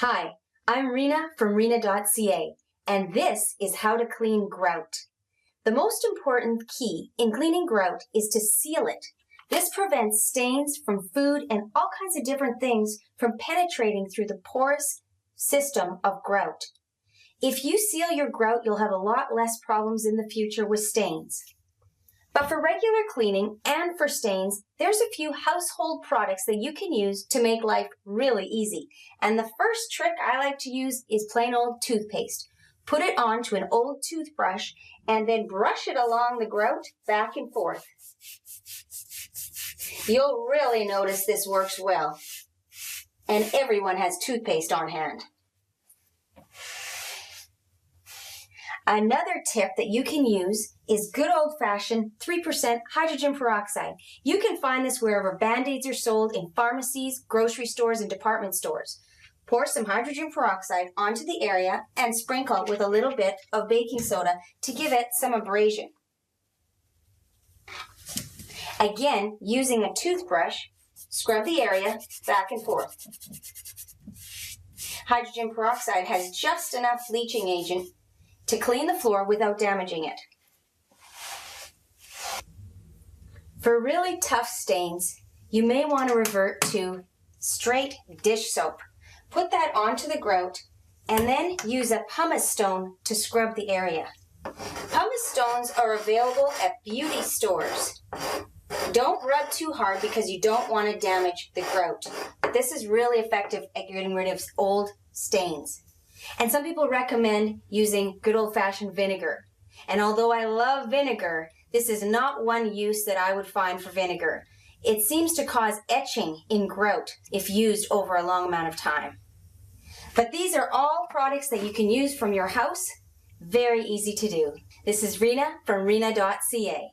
Hi, I'm Rena from rena.ca, and this is how to clean grout. The most important key in cleaning grout is to seal it. This prevents stains from food and all kinds of different things from penetrating through the porous system of grout. If you seal your grout, you'll have a lot less problems in the future with stains. But for regular cleaning and for stains, there's a few household products that you can use to make life really easy. And the first trick I like to use is plain old toothpaste. Put it onto an old toothbrush and then brush it along the grout back and forth. You'll really notice this works well. And everyone has toothpaste on hand. Another tip that you can use is good old-fashioned 3% hydrogen peroxide. You can find this wherever Band-Aids are sold in pharmacies, grocery stores, and department stores. Pour some hydrogen peroxide onto the area and sprinkle with a little bit of baking soda to give it some abrasion. Again, using a toothbrush, scrub the area back and forth. Hydrogen peroxide has just enough bleaching agent to clean the floor without damaging it. For really tough stains, you may want to revert to straight dish soap. Put that onto the grout and then use a pumice stone to scrub the area. Pumice stones are available at beauty stores. Don't rub too hard because you don't want to damage the grout. But this is really effective at getting rid of old stains. And some people recommend using good old-fashioned vinegar. And although I love vinegar, this is not one use that I would find for vinegar. It seems to cause etching in grout if used over a long amount of time. But these are all products that you can use from your house. Very easy to do. This is Rena from rena.ca.